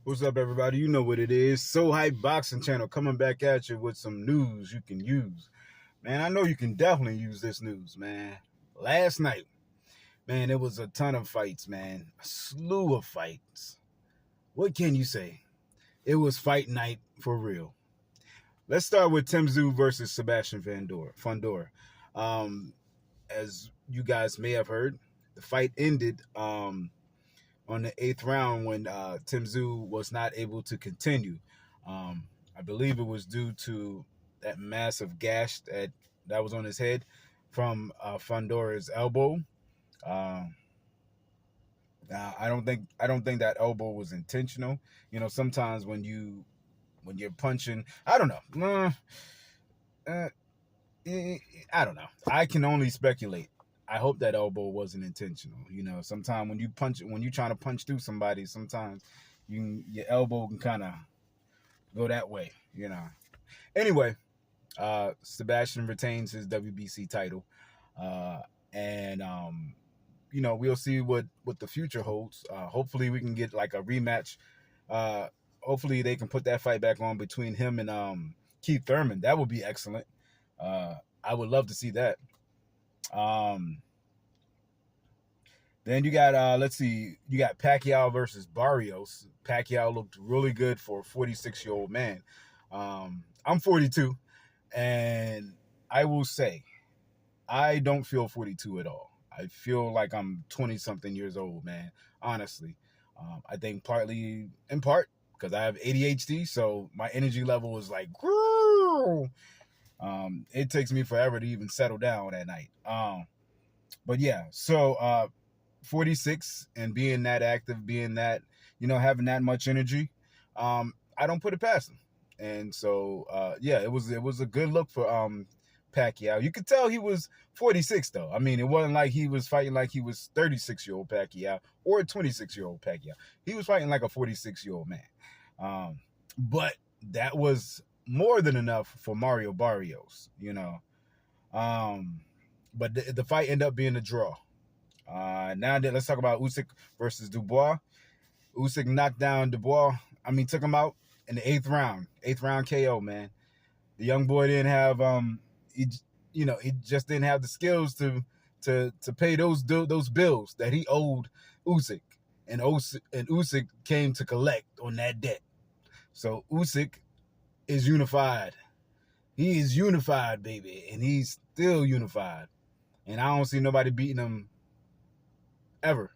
What's up, everybody? You know what it is. So Hype Boxing Channel coming back at you with some news you can use. Man, I know you can definitely use this news, man. Last night, man, it was a ton of fights, man. A slew of fights. What can you say? It was fight night for real. Let's start with Tim Tszyu versus Sebastian Fundora. As you guys may have heard, the fight ended on the 8th round when Tim Tszyu was not able to continue. I believe it was due to that massive gash that was on his head from Fundora's elbow. I don't think that elbow was intentional. You know, sometimes when you're punching, I don't know. I don't know. I can only speculate. I hope that elbow wasn't intentional. You know, sometimes when you're trying to punch through somebody, sometimes your elbow can kind of go that way. You know. Anyway, Sebastian retains his WBC title, and you know, we'll see what the future holds. Hopefully, we can get like a rematch. Hopefully, they can put that fight back on between him and Keith Thurman. That would be excellent. I would love to see that. Then you got let's see, you got Pacquiao versus Barrios. Pacquiao looked really good for a 46-year-old man. I'm 42, and I will say I don't feel 42 at all. I feel like I'm 20-something years old, man. Honestly, I think partly in part because I have ADHD, so my energy level is like, it takes me forever to even settle down at night. But yeah, so 46 and being that active, being that, you know, having that much energy, I don't put it past him. And so yeah, it was a good look for Pacquiao. You could tell he was 46 though. I mean, it wasn't like he was fighting like he was 36-year-old Pacquiao or a 26-year-old Pacquiao. He was fighting like a 46-year-old man. But that was more than enough for Mario Barrios, you know. But the fight ended up being a draw. Now let's talk about Usyk versus Dubois. Usyk knocked down Dubois. I mean, took him out in the 8th round KO, man. The young boy didn't have he just didn't have the skills to pay those bills that he owed Usyk, and Usyk came to collect on that debt. So Usyk is unified. He is unified, baby, and he's still unified. And I don't see nobody beating him ever.